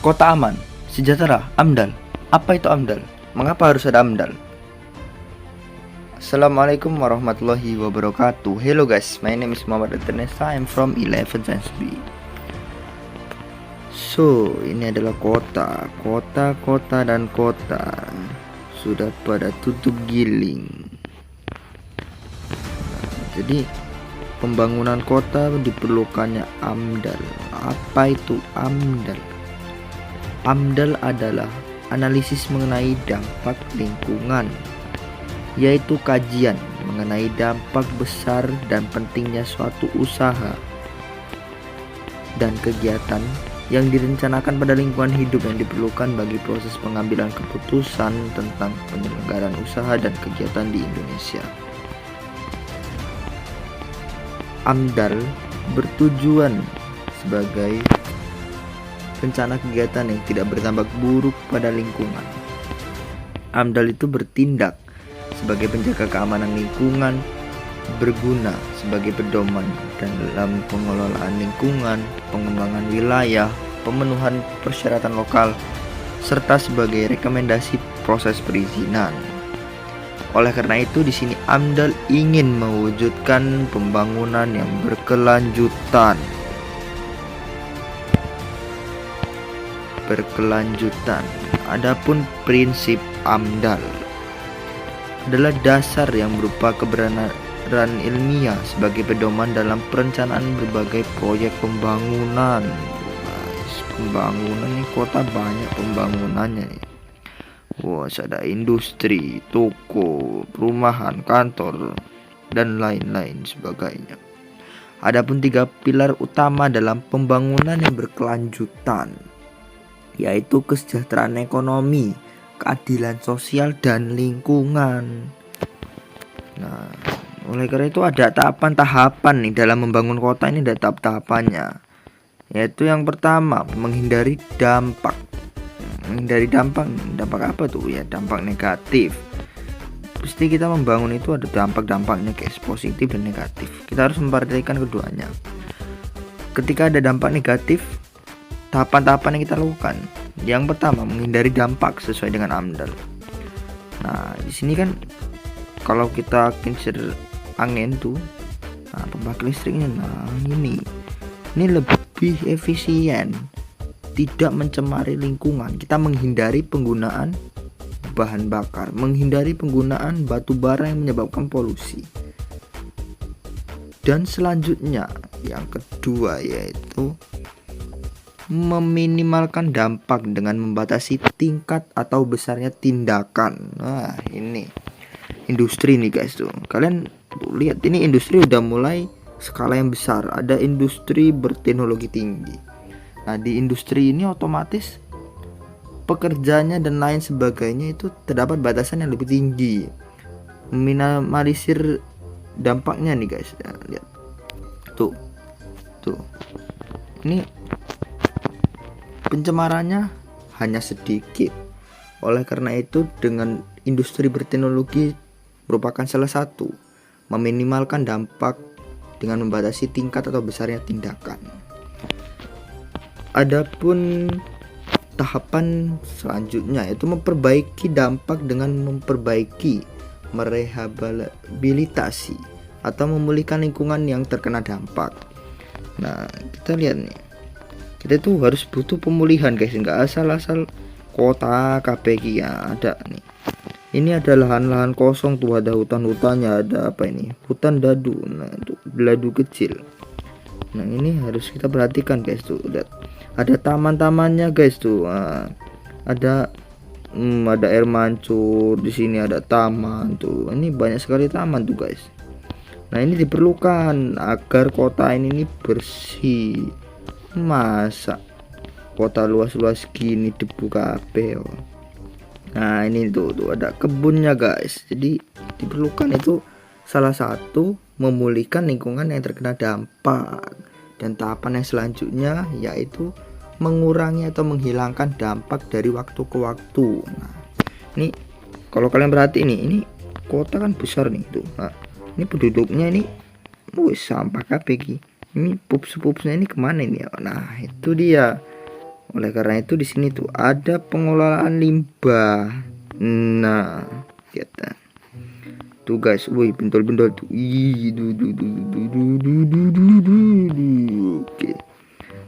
Kota aman, sejahtera, AMDAL. Apa itu AMDAL? Mengapa harus ada AMDAL? Assalamualaikum warahmatullahi wabarakatuh. Hello guys, my name is Muhammad Adnesa. I'm from 11 Science B. So, ini adalah kota dan kota sudah pada tutup giling. Jadi pembangunan kota diperlukannya AMDAL. Apa itu AMDAL? AMDAL adalah analisis mengenai dampak lingkungan, yaitu kajian mengenai dampak besar dan pentingnya suatu usaha dan kegiatan yang direncanakan pada lingkungan hidup yang diperlukan bagi proses pengambilan keputusan tentang penyelenggaraan usaha dan kegiatan di Indonesia. AMDAL bertujuan sebagai rencana kegiatan yang tidak berdampak buruk pada lingkungan. AMDAL itu bertindak sebagai penjaga keamanan lingkungan, berguna sebagai pedoman dalam pengelolaan lingkungan, pengembangan wilayah, pemenuhan persyaratan lokal, serta sebagai rekomendasi proses perizinan. Oleh karena itu, di sini AMDAL ingin mewujudkan pembangunan yang berkelanjutan. Adapun prinsip AMDAL adalah dasar yang berupa kebenaran ilmiah sebagai pedoman dalam perencanaan berbagai proyek pembangunan. Pembangunan nih, kota banyak pembangunannya nih. Wah, ada industri, toko, perumahan, kantor, dan lain-lain sebagainya. Adapun 3 pilar utama dalam pembangunan yang berkelanjutan, yaitu kesejahteraan ekonomi, keadilan sosial, dan lingkungan. Nah, oleh karena itu ada tahapan-tahapan nih dalam membangun kota ini, ada tahap-tahapannya. Yaitu yang pertama, menghindari dampak. Menghindari dampak apa tuh? Ya, dampak negatif. Pasti kita membangun itu ada dampak-dampaknya, guys, positif dan negatif. Kita harus memperhatikan keduanya. Ketika ada dampak negatif, tahapan-tahapan yang kita lakukan. Yang pertama, menghindari dampak sesuai dengan AMDAL. Nah, di sini kan kalau kita kincir angin tuh, nah, pembangkit listriknya, nah ini lebih efisien, tidak mencemari lingkungan. Kita menghindari penggunaan bahan bakar, menghindari penggunaan batu bara yang menyebabkan polusi. Dan selanjutnya, yang kedua, yaitu meminimalkan dampak dengan membatasi tingkat atau besarnya tindakan. Nah, ini industri nih guys tuh. Kalian tuh lihat, ini industri udah mulai skala yang besar. Ada industri berteknologi tinggi. Nah, di industri ini otomatis pekerjanya dan lain sebagainya itu terdapat batasan yang lebih tinggi. Meminimalisir dampaknya nih guys. Nah, lihat. Tuh. Ini pencemarannya hanya sedikit. Oleh karena itu, dengan industri berteknologi merupakan salah satu meminimalkan dampak dengan membatasi tingkat atau besarnya tindakan. Adapun tahapan selanjutnya yaitu memperbaiki dampak dengan merehabilitasi atau memulihkan lingkungan yang terkena dampak. Nah, kita lihat nih. Kita tuh harus butuh pemulihan guys, nggak asal-asal kota KPG ya ada nih. Ini ada lahan-lahan kosong tuh, ada hutan-hutannya, ada apa ini? Hutan dadu. Nah, itu dadu kecil. Nah, ini harus kita perhatikan guys tuh. Ada taman-tamannya guys tuh. Nah, ada air mancur di sini, ada taman tuh. Ini banyak sekali taman tuh guys. Nah, ini diperlukan agar kota ini bersih. Masa kota luas-luas gini debu kabeh. Nah, ini tuh ada kebunnya guys. Jadi diperlukan itu salah satu memulihkan lingkungan yang terkena dampak. Dan tahapan yang selanjutnya yaitu mengurangi atau menghilangkan dampak dari waktu ke waktu. Nah, ini kalau kalian perhatiin ini kota kan besar nih tuh. Nah, ini penduduknya ini sampah kabeh iki. Ini pupsnya ini kemana ini ya? Nah, itu dia. Oleh karena itu di sini tuh ada pengelolaan limbah. Nah, lihat tuh guys, wih bentol-bentol tuh. Oke.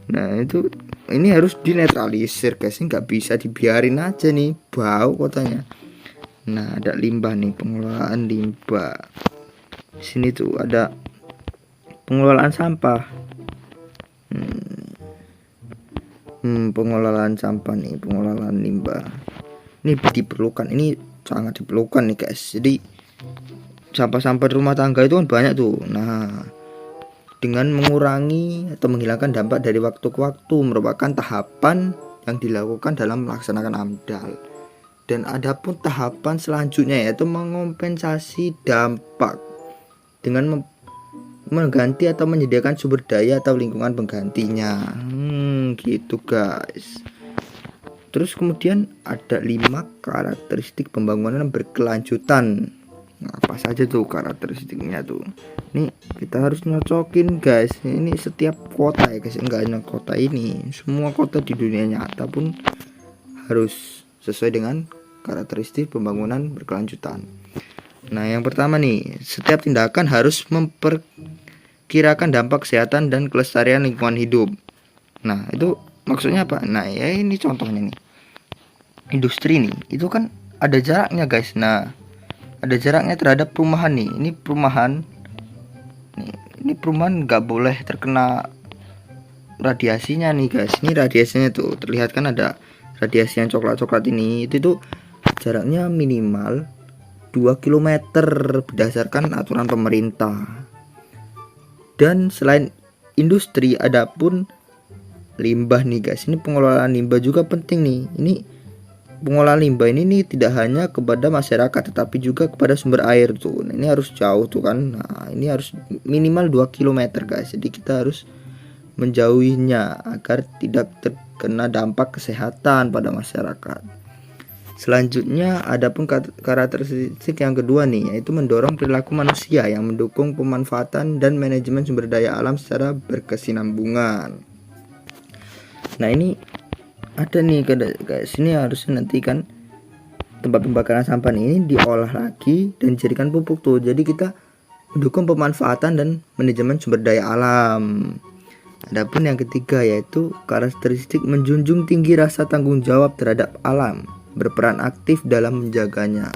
Nah itu ini harus dinetralisir guys, ini nggak bisa dibiarin aja nih bau kotanya. Nah ada limbah nih, pengelolaan limbah. Di sini tuh ada pengelolaan sampah. Pengelolaan sampah nih, pengelolaan limbah. Ini diperlukan, ini sangat diperlukan nih guys. Jadi sampah-sampah rumah tangga itu kan banyak tuh. Nah, dengan mengurangi atau menghilangkan dampak dari waktu ke waktu merupakan tahapan yang dilakukan dalam melaksanakan AMDAL. Dan adapun tahapan selanjutnya yaitu mengompensasi dampak dengan mengganti atau menyediakan sumber daya atau lingkungan penggantinya. Gitu guys. Terus kemudian ada 5 karakteristik pembangunan berkelanjutan. Nah, apa saja tuh karakteristiknya tuh? Ini kita harus nyocokin guys. Ini setiap kota ya guys, enggak hanya kota ini, semua kota di dunia nyata pun harus sesuai dengan karakteristik pembangunan berkelanjutan. Nah, yang pertama nih, setiap tindakan harus memperkirakan dampak kesehatan dan kelestarian lingkungan hidup. Nah, itu maksudnya apa? Nah, ya ini contohnya nih. Industri nih, itu kan ada jaraknya guys. Nah, ada jaraknya terhadap perumahan nih. Ini perumahan nggak boleh terkena radiasinya nih guys. Ini radiasinya tuh terlihat kan, ada radiasi yang coklat-coklat ini. Itu tuh jaraknya minimal 2 km berdasarkan aturan pemerintah. Dan selain industri, adapun limbah nih guys. Ini pengelolaan limbah juga penting nih. Ini pengelolaan limbah ini nih tidak hanya kepada masyarakat tetapi juga kepada sumber air tuh. Nah, ini harus jauh tuh kan. Nah, ini harus minimal 2 km guys. Jadi kita harus menjauhinya agar tidak terkena dampak kesehatan pada masyarakat. Selanjutnya adapun karakteristik yang kedua nih, yaitu mendorong perilaku manusia yang mendukung pemanfaatan dan manajemen sumber daya alam secara berkesinambungan. Nah, ini ada nih guys, ini harusnya nanti kan tempat pembakaran sampah ini diolah lagi dan dijadikan pupuk tuh. Jadi kita mendukung pemanfaatan dan manajemen sumber daya alam. Adapun yang ketiga yaitu karakteristik menjunjung tinggi rasa tanggung jawab terhadap alam, berperan aktif dalam menjaganya.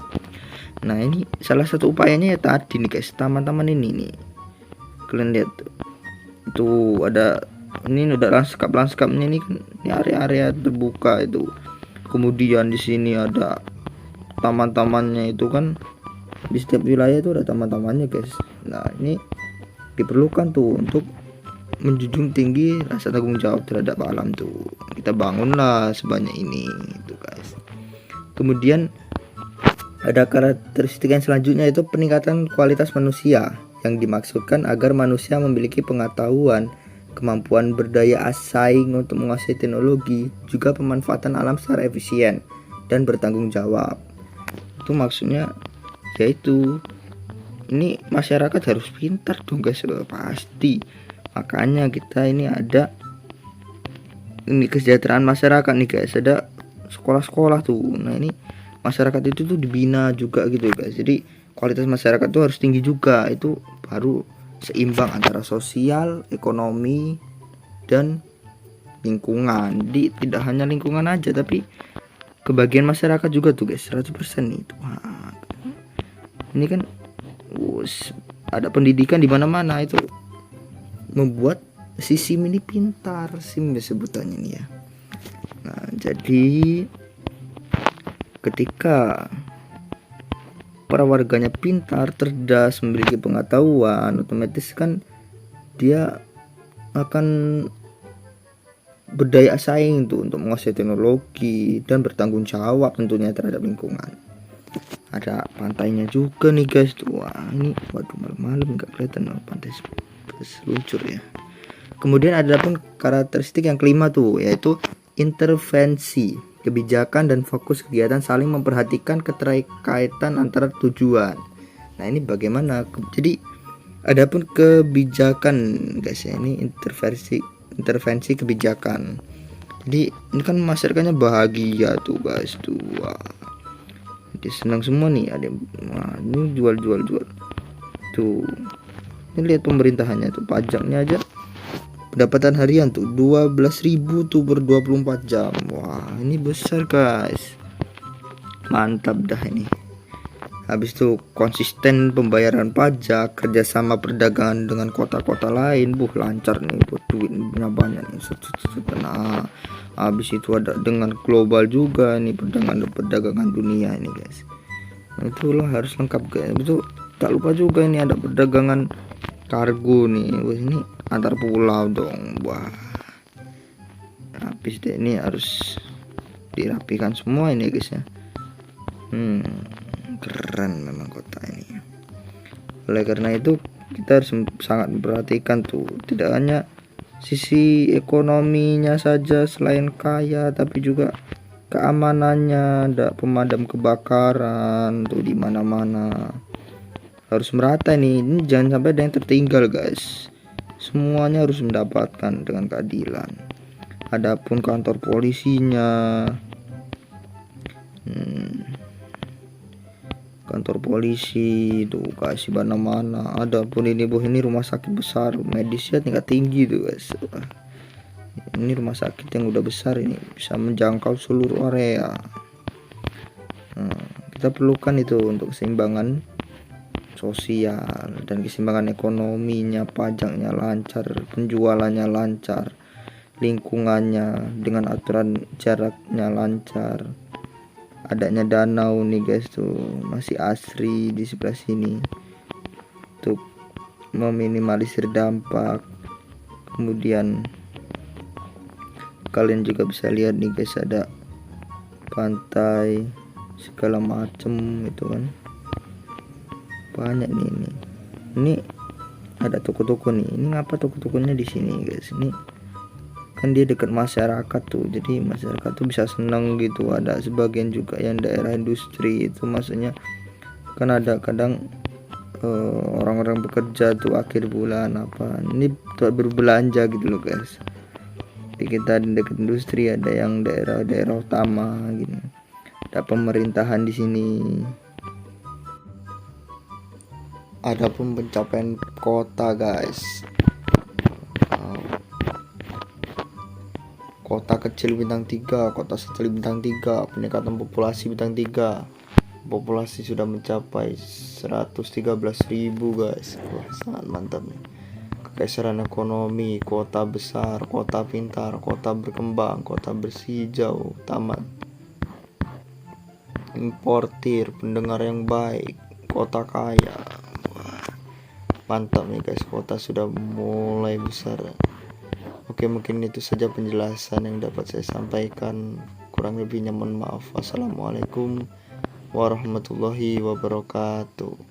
Nah, ini salah satu upayanya ya tadi nih guys, taman-taman ini nih. Kalian lihat tuh. Itu ada, ini udah lanskapnya ini kan, ini area-area terbuka itu. Kemudian di sini ada taman-tamannya itu kan, di setiap wilayah itu ada taman-tamannya guys. Nah, ini diperlukan tuh untuk menjunjung tinggi rasa tanggung jawab terhadap alam tuh. Kita bangunlah sebanyak ini itu guys. Kemudian ada karakteristik yang selanjutnya yaitu peningkatan kualitas manusia, yang dimaksudkan agar manusia memiliki pengetahuan, kemampuan berdaya saing untuk menguasai teknologi, juga pemanfaatan alam secara efisien dan bertanggung jawab. Itu maksudnya yaitu ini masyarakat harus pintar dong guys, pasti. Makanya kita ini ada ini kesejahteraan masyarakat nih guys, ada sekolah-sekolah tuh. Nah, ini masyarakat itu tuh dibina juga gitu guys. Jadi kualitas masyarakat tuh harus tinggi juga. Itu baru seimbang antara sosial, ekonomi, dan lingkungan. Jadi tidak hanya lingkungan aja tapi kebagian masyarakat juga tuh guys, 100% itu. Wah, ini kan ada pendidikan di mana-mana, itu membuat si SIM ini pintar, SIM sebutannya nih ya. Nah, jadi ketika para warganya pintar, cerdas, memiliki pengetahuan, otomatis kan dia akan berdaya saing tuh untuk menguasai teknologi dan bertanggung jawab tentunya terhadap lingkungan. Ada pantainya juga nih guys tuh. Wah, ini waduh, malam-malam nggak kelihatan pantai seluncur ya. Kemudian ada pun karakteristik yang kelima tuh, yaitu intervensi kebijakan dan fokus kegiatan saling memperhatikan keterkaitan antara tujuan. Nah, ini bagaimana? Jadi adapun kebijakan guys ya, ini intervensi kebijakan. Jadi ini kan masyarakatnya bahagia tuh guys tuh. Wah, jadi senang semua nih, ada wah, ini jual tuh. Ini lihat pemerintahannya tuh, pajaknya aja pendapatan harian tuh 12.000 tuh per 24 jam. Wah, ini besar guys. Mantap dah ini. Habis itu konsisten pembayaran pajak, kerjasama perdagangan dengan kota-kota lain, lancar nih, buat duitnya banyak nih. Nah, habis itu ada dengan global juga nih, perdagangan dunia ini guys. Nah, itulah harus lengkap guys. Itu tak lupa juga ini ada perdagangan kargo nih. Wah, ini antar pulau dong. Wah, habis deh, ini harus dirapikan semua ini guys ya. Keren memang kota ini. Oleh karena itu kita harus sangat memperhatikan tuh, tidak hanya sisi ekonominya saja selain kaya, tapi juga keamanannya. Ada pemadam kebakaran tuh di mana-mana, harus merata nih. Ini jangan sampai ada yang tertinggal guys, semuanya harus mendapatkan dengan keadilan. Adapun kantor polisinya, kantor polisi tuh kasih mana-mana. Adapun ini ini rumah sakit besar, medisnya tingkat tinggi tuh guys. Ini rumah sakit yang udah besar, ini bisa menjangkau seluruh area. Kita perlukan itu untuk keseimbangan sosial dan keseimbangan ekonominya, pajaknya lancar, penjualannya lancar, lingkungannya dengan aturan jaraknya lancar. Adanya danau nih guys tuh, masih asri di sebelah sini untuk meminimalisir dampak. Kemudian kalian juga bisa lihat nih guys, ada pantai segala macem itu kan, banyak nih. Ini ada toko-toko nih. Ini ngapa toko-tokonya di sini guys? Ini kan dia dekat masyarakat tuh, jadi masyarakat tuh bisa senang gitu. Ada sebagian juga yang daerah industri itu, maksudnya kan ada kadang orang-orang bekerja tuh akhir bulan apa, ini buat berbelanja gitu loh guys. Di kita di dekat industri, ada yang daerah-daerah utama gitu, ada pemerintahan di sini. Adapun pencapaian kota guys, kota kecil bintang 3, kota satelit bintang 3, peningkatan populasi bintang 3. Populasi sudah mencapai 113.000 guys. Wah, sangat mantap nih. Kekaisaran ekonomi, kota besar, kota pintar, kota berkembang, kota bersih hijau, taman importir, pendengar yang baik, kota kaya. Wah, mantap nih guys, kota sudah mulai besar. Oke, mungkin itu saja penjelasan yang dapat saya sampaikan. Kurang lebihnya mohon maaf. Wassalamualaikum warahmatullahi wabarakatuh.